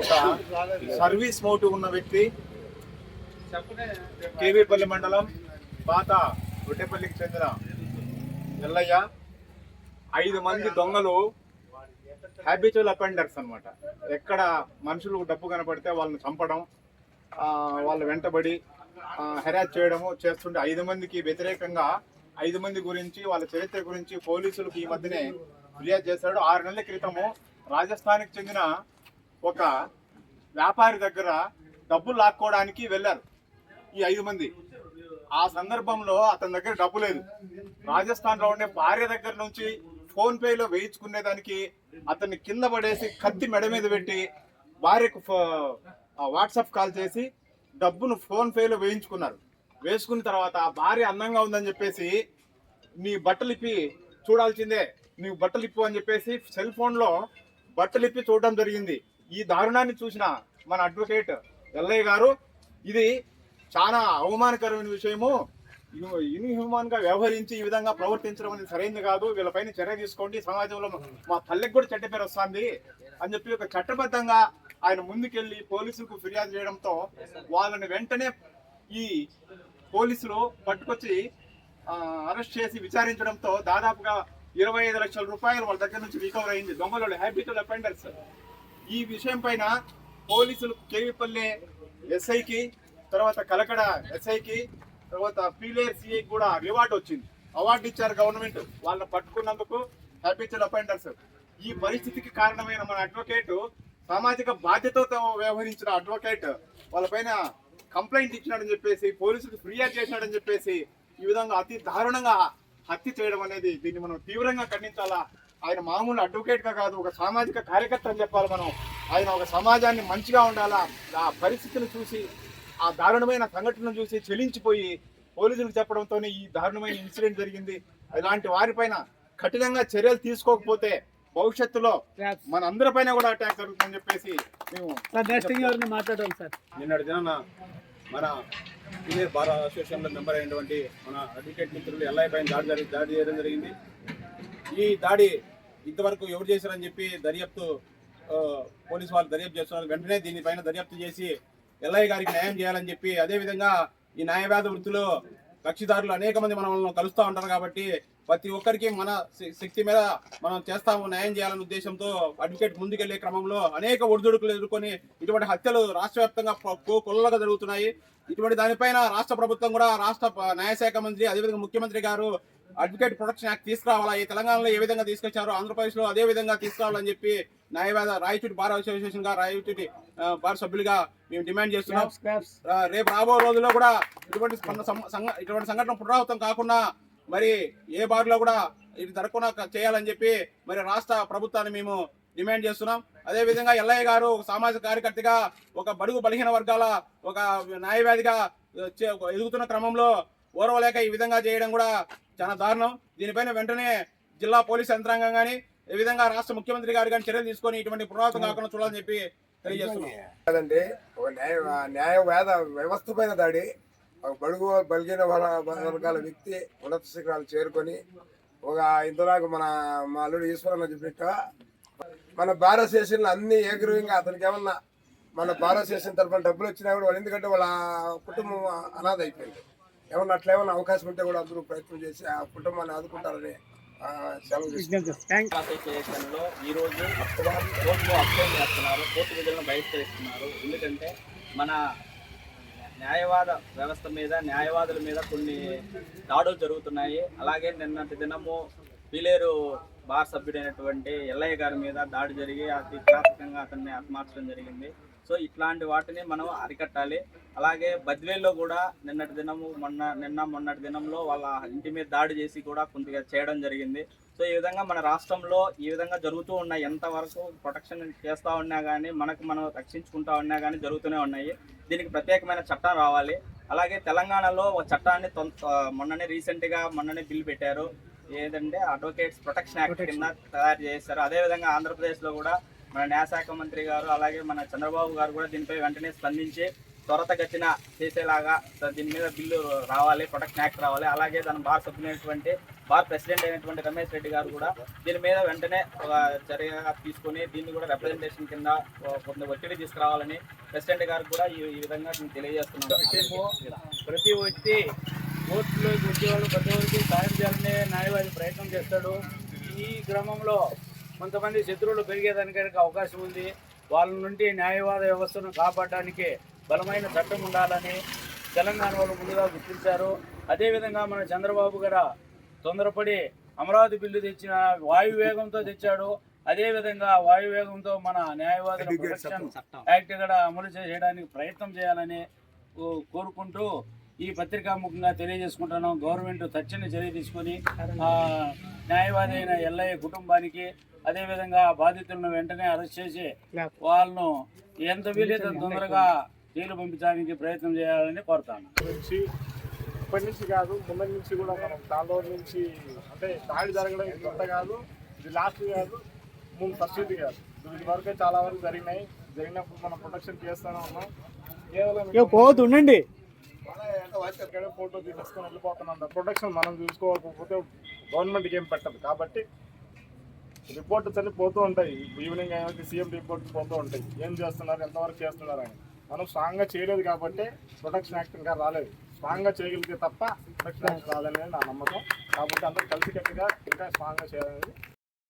ఒక service motive ఉన్న వ్యక్తి కేవీపల్లి మండలం పాత రొట్టెపల్లికి చెందిన ఎల్లయ్య 5 మంది దొంగలు హ్యాబిచువల్ అఫెండర్స్ అన్నమాట. ఎక్కడ మనుషులు డబ్బు కనపడితే వాళ్ళని చంపడం, వాళ్ళ వెంటబడి హెరాస్ చేయడము చేస్తుంటే 5 మందికి వ్యతిరేకంగా 5 మంది గురించి వాళ్ళ చరిత్ర గురించి పోలీసులకు ఈ మధ్యనే ఫిర్యాదు చేశాడు. 6 నెలల క్రితము రాజస్థాన్కి చెందిన ఒక వ్యాపారి దగ్గర డబ్బులు లాక్కోవడానికి వెళ్ళారు ఈ 5 మంది. ఆ సందర్భంలో అతని దగ్గర డబ్బు లేదు. రాజస్థాన్లో ఉండే భార్య దగ్గర నుంచి ఫోన్ పేలో వేయించుకునేదానికి అతన్ని కింద పడేసి కత్తి మెడ మీద పెట్టి భార్యకు వాట్సాప్ కాల్ చేసి డబ్బును ఫోన్ పేలో వేయించుకున్నారు. వేసుకున్న తర్వాత భార్య అందంగా ఉందని చెప్పేసి నీ బట్టలు ఇప్పి చూడాల్సిందే, నీవు బట్టలు ఇప్పు అని చెప్పేసి సెల్ ఫోన్లో బట్టలు ఇప్పి చూడడం జరిగింది. ఈ దారుణాన్ని చూసిన మన అడ్వకేట్ ఎల్లయ్య గారు ఇది చాలా అవమానకరమైన విషయము, ఇన్హ్యూమన్ గా వ్యవహరించి ఈ విధంగా ప్రవర్తించడం అనేది సరైనది కాదు, వీళ్ళపైన చర్య తీసుకోండి, సమాజంలో మా తల్లికి కూడా చెడ్డ పేరు వస్తుంది అని చెప్పి ఒక చట్టబద్ధంగా ఆయన ముందుకెళ్లి పోలీసులకు ఫిర్యాదు చేయడంతో వాళ్ళని వెంటనే ఈ పోలీసులు పట్టుకొచ్చి అరెస్ట్ చేసి విచారించడంతో దాదాపుగా 25 లక్షల రూపాయలు వాళ్ళ దగ్గర నుంచి రికవర్ అయింది. దొంగలు హ్యాబిచువల్ అఫెండర్స్. ఈ విషయం పైన పోలీసులు కేవీపల్లి ఎస్ఐకి, తర్వాత కలకడ ఎస్ఐకి, తర్వాత పీలేర్ సిఐకి కూడా రివార్డు వచ్చింది. అవార్డు ఇచ్చారు గవర్నమెంట్ వాళ్ళని పట్టుకున్నందుకు హ్యాబిచువల్ అఫెండర్స్. ఈ పరిస్థితికి కారణమైన మన అడ్వకేట్, సామాజిక బాధ్యతతో వ్యవహరించిన అడ్వకేట్ వాళ్ళపైన కంప్లైంట్ ఇచ్చినాడని చెప్పేసి పోలీసులకు ఫిర్యాదు చేసినాడని చెప్పేసి ఈ విధంగా అతి దారుణంగా హత్య చేయడం అనేది దీన్ని మనం తీవ్రంగా ఖండించాలా. ఆయన మామూలు అడ్వకేట్ గా కాదు, ఒక సామాజిక కార్యకర్త అని చెప్పాలి మనం. ఆయన ఒక సమాజాన్ని మంచిగా ఉండాలా. ఆ పరిస్థితిని చూసి, ఆ దారుణమైన సంఘటనను చూసి చెలించిపోయి పోలీసులకు చెప్పడంతోనే ఈ దారుణమైన ఇన్సిడెంట్ జరిగింది. ఇలాంటి వారిపైన కఠినంగా చర్యలు తీసుకోకపోతే భవిష్యత్తులో మన అందరిపైన కూడా అటాక్ జరుగుతుందని చెప్పేసి మేము మాట్లాడాలి సార్. నిన్నటి దిన మన సీనియర్ బార్ అసోసియేషన్లో మెంబర్ అయినటువంటి మన అడ్వకేట్ మిత్రులు ఎల్ఐ పైన దాడి చేయడం జరిగింది. ఈ దాడి ఇంతవరకు ఎవరు చేశారని చెప్పి దర్యాప్తు పోలీసు వాళ్ళు దర్యాప్తు చేస్తున్నారు. వెంటనే దీనిపైన దర్యాప్తు చేసి ఎల్ఐ గారికి న్యాయం చేయాలని చెప్పి, అదేవిధంగా ఈ న్యాయవాద వృత్తిలో కక్షిదారులు అనేక మంది మనల్ని కలుస్తూ ఉంటారు కాబట్టి ప్రతి ఒక్కరికి మన శక్తి మీద మనం చేస్తాము, న్యాయం చేయాలనే ఉద్దేశంతో అడ్వకేట్ ముందుకెళ్లే క్రమంలో అనేక ఒడిదుడుకులు ఎదుర్కొని ఇటువంటి హత్యలు రాష్ట్ర వ్యాప్తంగా కొల్లగా జరుగుతున్నాయి. ఇటువంటి దానిపైన రాష్ట్ర ప్రభుత్వం కూడా, రాష్ట్ర న్యాయశాఖ మంత్రి, అదేవిధంగా ముఖ్యమంత్రి గారు అడ్వకేట్ ప్రొటెక్షన్ యాక్ట్ తీసుకురావాలా, ఈ తెలంగాణలో ఏ విధంగా తీసుకొచ్చారో ఆంధ్రప్రదేశ్లో అదే విధంగా తీసుకురావాలని చెప్పి న్యాయవాద రాయచూటి బార్ అసోసియేషన్ గా, రాయచూటి బార్ సభ్యులుగా మేము డిమాండ్ చేస్తున్నాం. రేపు రాబో రోజుల్లో కూడా ఇటువంటి సంఘటన పునరావృతం కాకుండా మరి ఏ బార్లో కూడా ఇది జరగకుండా చేయాలని చెప్పి మరి రాష్ట్ర ప్రభుత్వాన్ని మేము డిమాండ్ చేస్తున్నాం. అదేవిధంగా ఎల్లయ్య గారు ఒక సామాజిక కార్యకర్తగా, ఒక బడుగు బలహీన వర్గాల ఒక న్యాయవాదిగా ఎదుగుతున్న క్రమంలో ఓర్వలేక ఈ విధంగా చేయడం కూడా చాలా దారుణం. దీనిపైన వెంటనే జిల్లా పోలీస్ యంత్రాంగం కానీ, ఈ విధంగా రాష్ట్ర ముఖ్యమంత్రి గారు కానీ చర్యలు తీసుకొని ఇటువంటి పునరావృతం కాకుండా చూడాలని చెప్పి తెలియజేస్తున్నాం. కాదండి, ఒక న్యాయవాద వ్యవస్థ పైన దాడి, ఒక బడుగు బలిగిన వర్గాల వ్యక్తి ఉన్నత శిఖరాలు చేరుకొని ఒక ఇంతలాగా మా అల్లుడు ఈశ్వరన్న చెప్పినట్టు మన బార్ అసోసియేషన్లు అన్ని ఏకగ్రీవంగా అతనికి ఏమన్నా మన బార్ అసోసియేషన్ తరఫున డబ్బులు వచ్చినా కూడా వాళ్ళు, ఎందుకంటే వాళ్ళ కుటుంబం అనాథ అయిపోయింది, ఏమన్నా అట్లా ఏమన్నా అవకాశం ఉంటే కూడా అందరూ ప్రయత్నం చేసి ఆ కుటుంబాన్ని ఆదుకుంటారని అసోసియేషన్ లో ఈ రోజు కోర్టులో అప్లైన్ చేస్తున్నారు, కోర్టు విధులను బహిష్కరిస్తున్నారు. ఎందుకంటే మన న్యాయవాద వ్యవస్థ మీద, న్యాయవాదుల మీద కొన్ని దాడులు జరుగుతున్నాయి. అలాగే నిన్నటి దినము పీలేరు బార్ సభ్యుడైనటువంటి ఎల్లయ్య గారి మీద దాడి జరిగి అతి కిరాతకంగా అతన్ని హతమార్చడం జరిగింది. సో ఇట్లాంటి వాటిని మనం అరికట్టాలి. అలాగే బద్వేల్లో కూడా మొన్నటి దినంలో వాళ్ళ ఇంటి మీద దాడి చేసి కూడా కొద్దిగా చేయడం జరిగింది. సో ఈ విధంగా మన రాష్ట్రంలో ఈ విధంగా జరుగుతూ ఉన్నాయి. ఎంతవరకు ప్రొటెక్షన్ చేస్తూ ఉన్నా కానీ, మనం రక్షించుకుంటా ఉన్నా కానీ జరుగుతూనే ఉన్నాయి. దీనికి ప్రత్యేకమైన చట్టం రావాలి. అలాగే తెలంగాణలో ఒక చట్టాన్ని మొన్ననే బిల్ పెట్టారు, ఏదంటే అడ్వకేట్స్ ప్రొటెక్షన్ యాక్ట్ కింద తయారు చేశారు. అదేవిధంగా ఆంధ్రప్రదేశ్లో కూడా మన న్యాయశాఖ మంత్రి గారు, అలాగే మన చంద్రబాబు గారు కూడా దీనిపై వెంటనే స్పందించి త్వరతగతిన చేసేలాగా దీని మీద బిల్లు రావాలి, ప్రొటెక్షన్ యాక్ట్ రావాలి. అలాగే దాని బార్ సభ్యులైనటువంటి బార్ ప్రెసిడెంట్ అయినటువంటి రమేష్ రెడ్డి గారు కూడా దీని మీద వెంటనే ఒక చర్యగా తీసుకొని దీన్ని కూడా రిప్రజెంటేషన్ కింద కొంత ఒత్తిడి తీసుకురావాలని ప్రెసిడెంట్ గారికి కూడా ఈ విధంగా నేను తెలియజేస్తున్నాను. ప్రతి వ్యక్తి కోర్టులోకి వచ్చేవాళ్ళు ప్రతి ఒక్కరికి సాయం చేయాలనే న్యాయవాది ప్రయత్నం చేస్తాడు. ఈ క్రమంలో కొంతమంది శత్రువులు పెరిగేదానికి అవకాశం ఉంది. వాళ్ళ నుండి న్యాయవాద వ్యవస్థను కాపాడడానికి బలమైన చట్టం ఉండాలని తెలంగాణ వాళ్ళు ముందుగా గుర్తించారు. అదేవిధంగా మన చంద్రబాబు గారు తొందరపడి అమరావతి బిల్లు తెచ్చిన వాయువేగంతో తెచ్చాడు. అదేవిధంగా వాయువేగంతో మన న్యాయవాదుల ప్రొటెక్షన్ యాక్ట్ కూడా అమలు చేయడానికి ప్రయత్నం చేయాలని కోరుకుంటూ ఈ పత్రికాముఖంగా తెలియజేసుకుంటున్నాం. గవర్నమెంట్ తక్షణ చర్య తీసుకొని న్యాయవాది అయిన ఎల్లయ్య కుటుంబానికి అదేవిధంగా బాధితులను వెంటనే అరెస్ట్ చేసి వాళ్ళను ఎంత వీలైతే తొందరగా జైలు పంపించడానికి ప్రయత్నం చేయాలని కోరుతాను. ఇప్పటి నుంచి కాదు, ముందు నుంచి కూడా మనం దానిలో నుంచి అంటే దాడి జరగడం ఇంత కాదు, ఇది లాస్ట్ కాదు, ముందు పరిస్థితి కాదు. దీని వరకే చాలా వరకు జరిగినప్పుడు మనం ప్రొటెక్షన్ చేస్తూనే ఉన్నాం. కేవలం పోతుండండి ఫోటో తీసుకొని వెళ్ళిపోతున్నాం. ప్రొటెక్షన్ మనం చూసుకోకపోతే గవర్నమెంట్కి ఏం పెట్టదు. కాబట్టి రిపోర్ట్స్ అన్ని పోతూ ఉంటాయి. ఈవినింగ్ అయినా సీఎం రిపోర్ట్స్ పోతూ ఉంటాయి, ఏం చేస్తున్నారు, ఎంతవరకు చేస్తున్నారు అని. మనం స్ట్రాంగ్గా చేయలేదు కాబట్టి ప్రొటెక్షన్ యాక్ట్ ఇంకా రాలేదు. స్ట్రాంగ్గా చేయగలిగితే తప్ప ప్రొటెక్షన్ యాక్ట్ రాదనేది నా నమ్మకం. కాబట్టి అందరూ కలిసికట్టుగా ఇంకా స్ట్రాంగ్గా చేయాలనేది